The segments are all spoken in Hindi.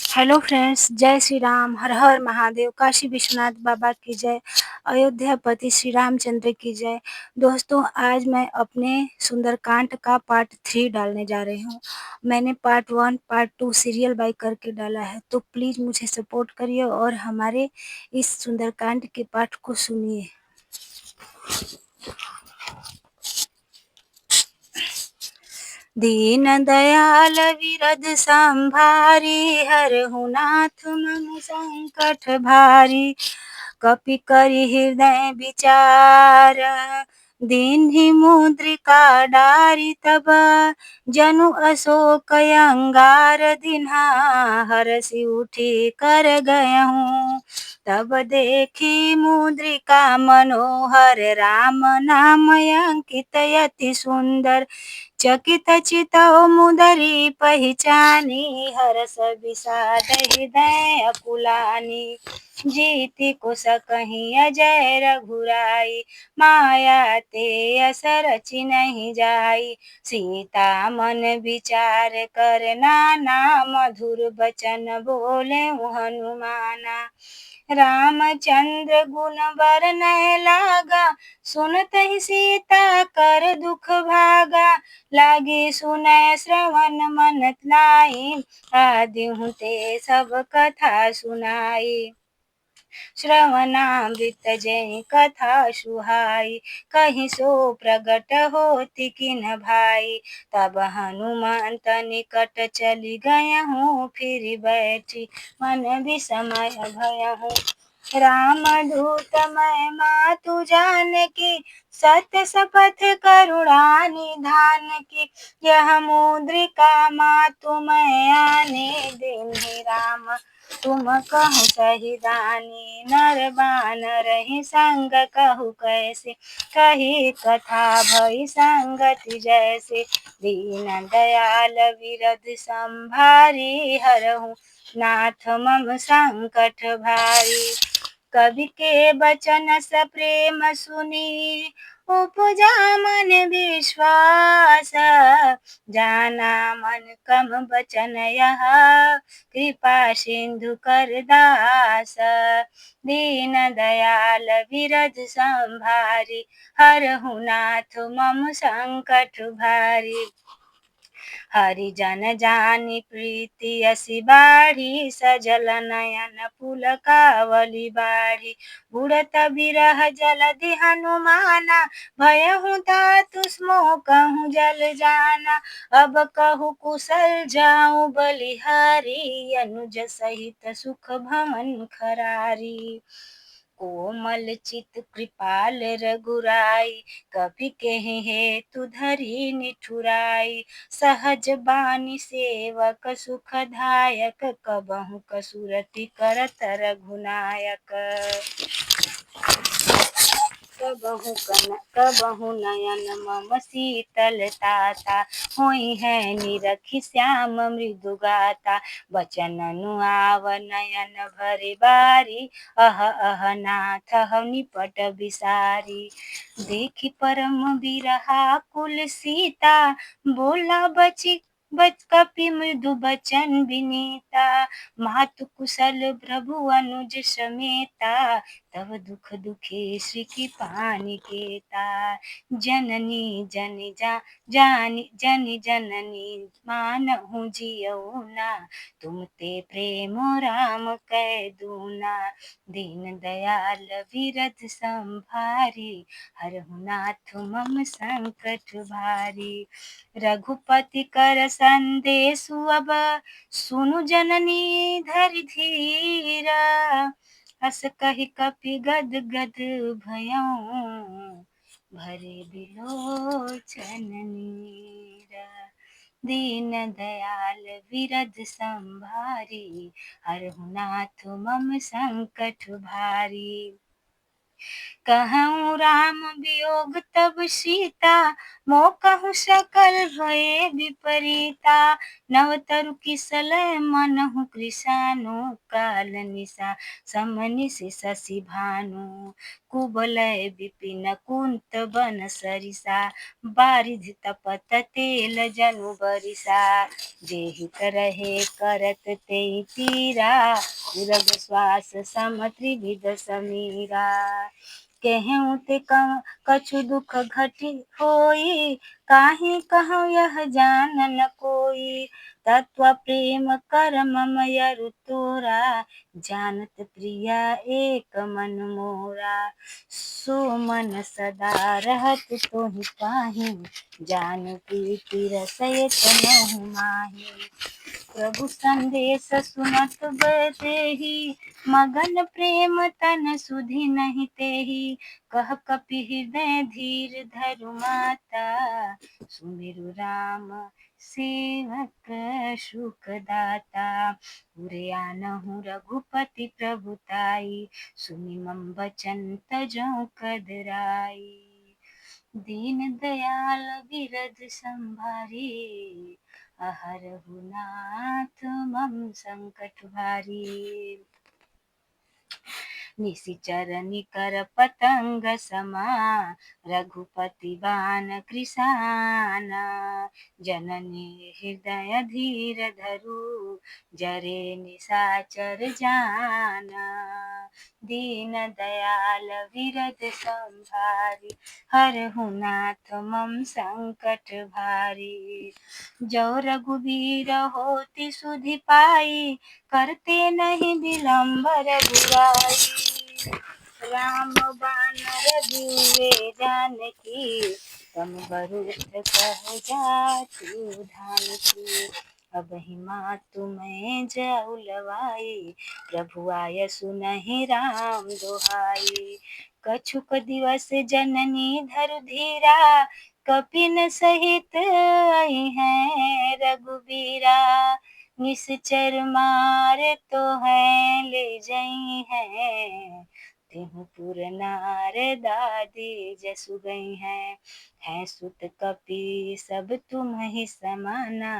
हेलो फ्रेंड्स, जय श्री राम, हर हर महादेव, काशी विश्वनाथ बाबा की जय, अयोध्यापति श्री रामचंद्र की जय। दोस्तों, आज मैं अपने सुंदरकांड का पार्ट 3 डालने जा रही हूँ। मैंने पार्ट 1, पार्ट 2 सीरियल बाय करके डाला है, तो प्लीज़ मुझे सपोर्ट करिए और हमारे इस सुंदरकांड के पाठ को सुनिए। दीन दयाल विरद संभारी, हरहु नाथ मम संकट भारी। कपि करि हृदय विचार, दीन्हि मुद्रिका डारि। तब जनु अशोक अंगार, दिन्हा हरषि उठी कर गयहूँ। तब देखी मुद्रिका मनोहर, राम नाम अंकित अति सुंदर। चकित चितौ मुदरी पहिचानी, हरष विषाद हृदय अकुलानी। जीति कुश कहीं अजय रघुराई, माया ते अस रचि नहीं जाई। सीता मन विचार कर नाना, मधुर बचन बोले हनुमाना। रामचंद्र गुण बरनय लागा, सुनत ही सीता कर दुख भागा। लागी सुनय श्रवण मन नाई, आदिहु ते सब कथा सुनाई। श्रवणामृत जय कथा सुहाई, कहीं सो प्रगट होति किन भाई। तब हनुमंत निकट चली गयहूँ, फिर बैठी मन विस्मय भयहूँ। राम दूत मैं मातु जानकी, सत्य शपथ करुणा निधान की। यह मुद्रिका मातु मैं आने, दीन्हि राम तुम कहु सही दानी। नर बानर ही संग कहु कैसे, कही कथा भई संगति जैसे। दीन दयाल विरद संभारी, हरहु नाथ मम संकट भारी। कवि के बचन स प्रेम सुनी, उपजा मन विश्वास। जाना मन कम बचन यह, कृपा सिंधु कर दास। दीन दयाल विरद संभारी, हरहु नाथ मम संकट भारी। हरिजन जानी प्रीति असी बाढ़ी, सजल नयन पुलकावली बाढ़ी। बुढ़त बिरह जलधि हनुमाना, भयहु तात मोह कहूँ जल जाना। अब कहु कुशल जाऊँ बलिहारी, अनुज सहित सुख भवन खरारी। कोमल चित कृपाल रघुराई, कपि केहि हेतु धरि निठुराई। सहज बानी सेवक सुखदायक, कबहु कसुरति करत रघुनायक। कबहु नयन मम शीतलताता, होई है निरखि श्याम मृदु गाता। बचन अनुआव नयन भरे बारी, अह अह नाथ हम निपट बिसारी। देखि परम बिरहा कुल सीता, बोला कपि मृदु बचन विनीता। मातु कुशल प्रभु अनुज समेता, तब दुख दुखे श्री की पानी केता। जननी जनि जानी जननी मानहु जियऊ ना, तुम ते प्रेम राम कै दूना। दीन दयाल विरद संभारी, हरहु नाथ मम संकट भारी। रघुपति कर संदेशु अब, सुनु जननी धरि धीरा। हस कहि कपि गद गद भयऊँ, भरे बिलोचन नीरा। दीन दयाल विरद संभारी, हरहु नाथ मम संकट भारी। कहऊँ राम वियोग तब सीता, मोह कहूँ सकल भये विपरीता। नवतरु किसलय मनहु कृशानु, काल निशा समनिशि शशि भानु। कुबलय विपिन कुंत बन सरिसा, बारिधि तपत तेल जनु बरिसा। जेहित रहे करत तेहि पीरा, उरग श्वास सम त्रिविध समीरा। केहूँ ते कछु दुख घटी होई, काहीं कहूँ यह जान न कोई। तत्व प्रेम कर मम यरु तोरा, जानत प्रिया एक मन मोरा। सो मन सदा रहत तोहि पाहि, जान प्रीति रसयत मोहि माहि। प्रभु संदेश सुनत बतेहि, मगन प्रेम तन सुधि नहीं तेहि। कह कपि हृदय धीर धरु माता, सुमिरु राम सेवक सुख दाता। उरे आनहु रघुपति प्रभुताई, सुनि मम बचन तजौ कदराई। दीन दयाल बिरध संभारी, अहरहु नाथ मम संकट भारी। निशिचर निकर पतंग समा, रघुपति बान कृशाना। जननी हृदय धीर धरु, जरे निशाचर जाना। दीन दयाल विरद संभारी, हरहु नाथ मम संकट भारी। जो रघुबीर होति सुधि पाई, करते नहीं विलम्ब रघुराई। राम बानर दिए जानकी, तम बरुत कह जातु धानकी। अबहि मातु मैं जाऊ लवाई, प्रभु आय सुनहि राम दोहाई। कछुक दिवस जननी धरु धीरा, कपिन सहित आई हैं रघुबीरा। निश्चर मार तो है ले जई हैं, तिहु पुर नार दादी जसु गई हैं सुत कपि सब तुम ही समाना।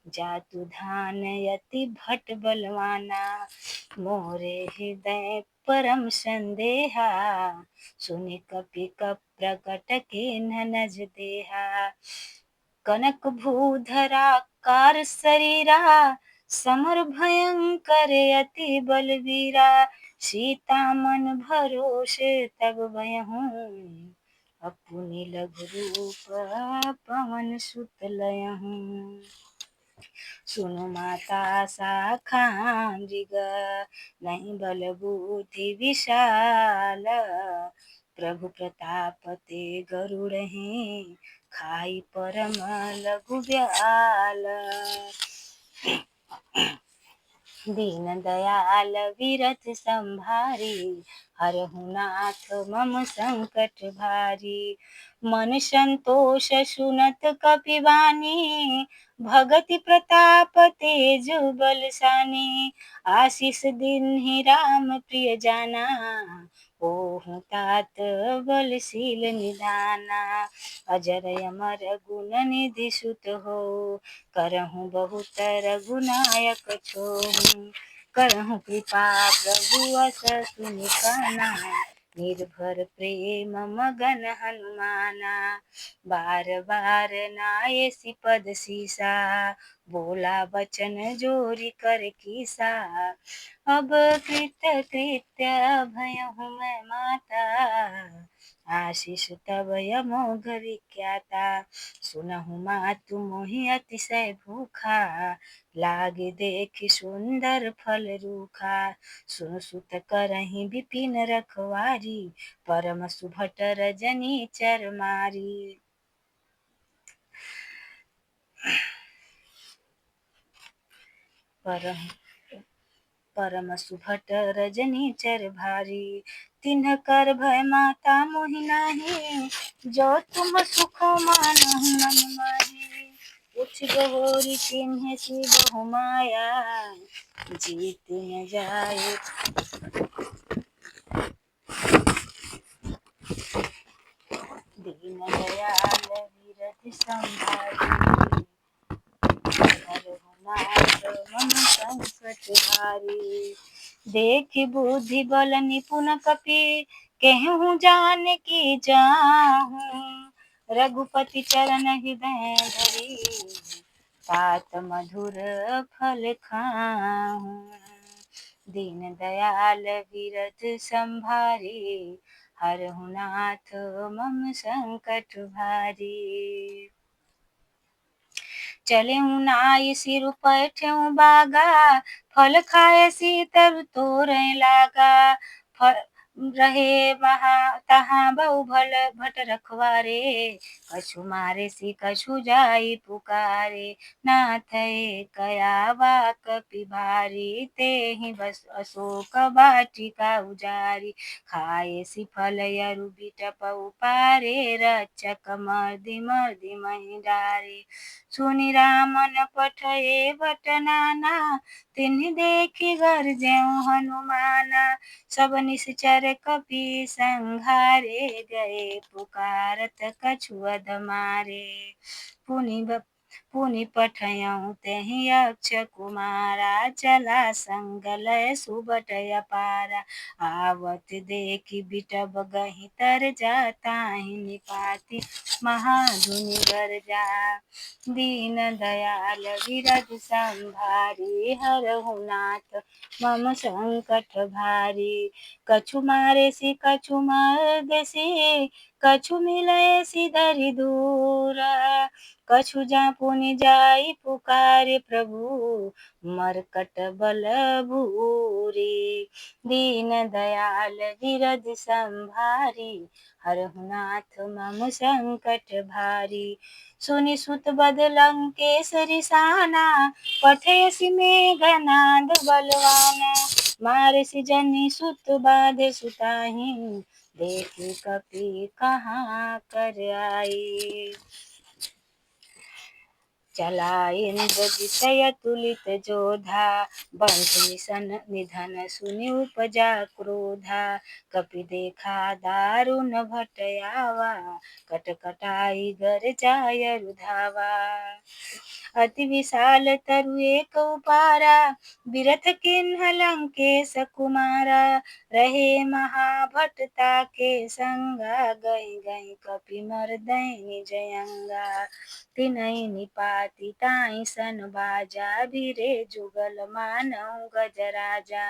जातु धान यति भट बलवाना, मोरे हृदय परम संदेहा। सुनि कपि कप प्रकट के नज देहा। कनक भूधरा कार शरीरा, समर भयंकर अति बलवीरा। सीता मन भरोसे तब भयहूँ, अपुनि लघु रूप पवन सुत लयहूँ। सुनु माता शाखांजिग, नहीं बल बुद्धि विशाल। प्रभु प्रताप ते गरुड़हि, खाई परम लघु ब्याल। दीन दयाल विरथ संभारी, हरहु नाथ मम संकट भारी। मन संतोष सुनत कपिवानी, भगति प्रताप तेज बलशानी। आशीष दीन्हि राम प्रिय जाना, ओहु तात बलशील निधाना। अजर अमर गुण निधि सुत हो, करहु बहुत रघुनायक छोहु। करहु कृपा प्रभु अस सुनि काना, निर्भर प्रेम मगन हनुमाना। बार बार नायसि पद सीसा, बोला बचन जोरी कर कीसा। अब कृत्य कृत्य भयहु मैं माता, आशीष तब यमोघ विख्याता। सुनहु मातु मोहि अतिशय भूखा, लागे देखि सुंदर फल रूखा। सुनु सुत करहि विपिन रखवारी, परम सुभट रजनी चर मारी। परम सुभट रजनी चर भारी। तिन्ह कर भय माता मोहि नाही, जो तुम सुख मानहु मन माही। उठ गहोरी तिन्ह सी बहु माया, जीत न जाए। दीन दयाल विरध संभारी, हरहुनाथ मम संकट भारी। देखि बुद्धि बल निपुण कपि केहूँ जान की जाहूँ। रघुपति चरण हृदय धरी तात मधुर फल खाहूँ। दीन दयाल विरद संभारी हरहुनाथ मम संकट भारी। चलेऊ नाई सिर पैठेऊ बागा फल खाए सी तर तोरय लागा। रहे वहाँ तहाँ बहु भल भट रखवारे कछु मारे सी कछु जाई पुकारे। नाथ कयावा कपि भारी तेहि बस अशोक वाटिका उजारी। खाए सी फल यरु बिटप उपारे रक्षक मर्दि मर्दि महि डारे। सुनि रामन पठए भट नाना तिन्हि देखि गरजेउ हनुमाना। सब निश्चर कपि संघारे गए पुकारत कछु अध मारे। पुनि पठयउ तेहि अक्ष कुमारा चला संग लय सुबट अपारा। आवत देखि बिटप गहि तर जा ताहि निपाति महाधुनि गरजा। दीन दयाल विरद संभारी हरहुनाथ मम संकट भारी। कछु मारे सी कछु मर्दसी कछु मिलय सी धरि दूरा। कछु जा पुनि जाई पुकारे प्रभु मरकट बल भूरी। दीन दयाल विरद संभारी हरहुनाथ मम संकट भारी। सुनि सुत बद लंकेश रिसाना पठेसी मेघनाद बलवाना। मारसी जनि सुत बाधे सुताहि देखि कपि कहाँ कर आई। चला इंद्रजित अतुलित जोधा बंधु निधन सुनि उपजा क्रोधा। कपि देखा दारुण भट आवा कटकटाई गर जाय रुधावा। अति विशाल तरु एक उपारा बिरथ किन्ह लंकेश कुमारा। रहे महाभट ताके संगा गई गई कपि मर्दय निज अंगा। तिनहि निपाति ताहि सन बाजा भिरे जुगल मानहु गजराजा।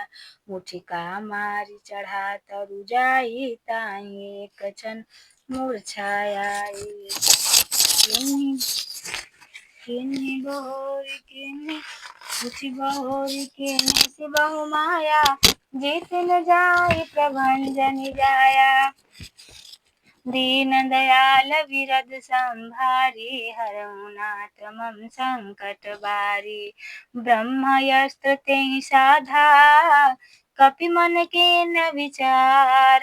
मुठिका मारि चढ़ा तरु जाई ताहि एक क्षण मूर्छाई। किन्हि बहोरि किन्हि कुछ बहोरि किन्हि से बहु माया। जीत न जाई प्रभंजन जाया। दीन दयाल विरद संभारी हरहुनाथ मम संकट बारी। ब्रह्मास्त्र तेहि साधा कपि मन के न विचार।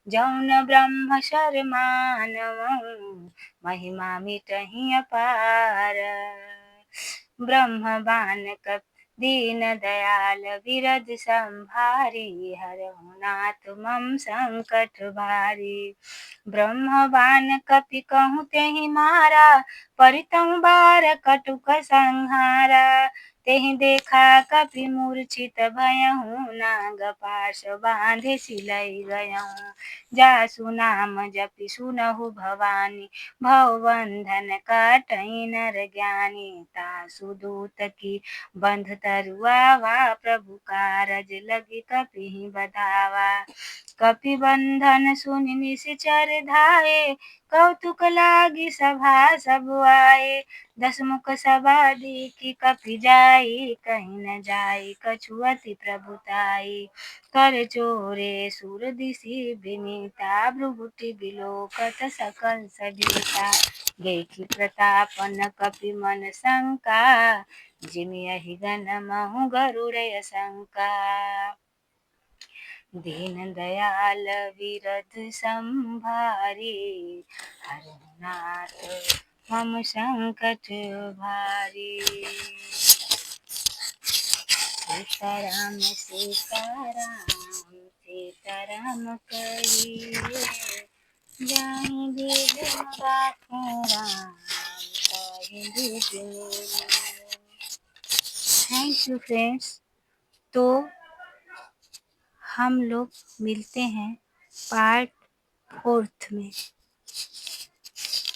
जौन ब्रह्म शर मानवउ महिमा मिटहि अपार। ब्रह्म बान कपि दीन दयाल विरद संभारी हरहुनाथ मम संकट भारी। ब्रह्म बान कपि कहूँ तेहि मारा परितहुँ बार कटुक संहारा। तेहि देखा कपि मूर्छित भयहूँ नाग पाश बाँधे सिलई गयहूँ। जासु नाम जपि सुनहु भवानी भवबंधन काटइ नर ज्ञानी। तासु दूत की बंध तरुआवा प्रभु कारज लगी कपिहि बधावा। कपि बंधन सुनि निश्चर धाये कौतुक लागी सभा सब आए। दस मुख सभा देखि कपि जाई कहीं न जाई कछु अति प्रभुताई। कर जोरे सुर दिसि विनीता भ्रुकुटि बिलोकत सकल सजीता। देखि प्रतापन कपि मन शंका जिमियहि गन महु गरुड़ शंका। दीन दयाल विरद संभारी हरहुनाथ मम संकट भारी। सीताराम सीताराम सीताराम कहिए जाहि विधि राखूं राम ताहि विधि। Thank you friends. तो हम लोग मिलते हैं पार्ट 4 में।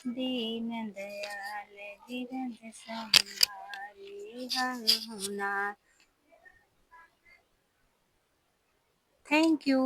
दीन दयाल गिरद संहारे हर हुना। Thank you.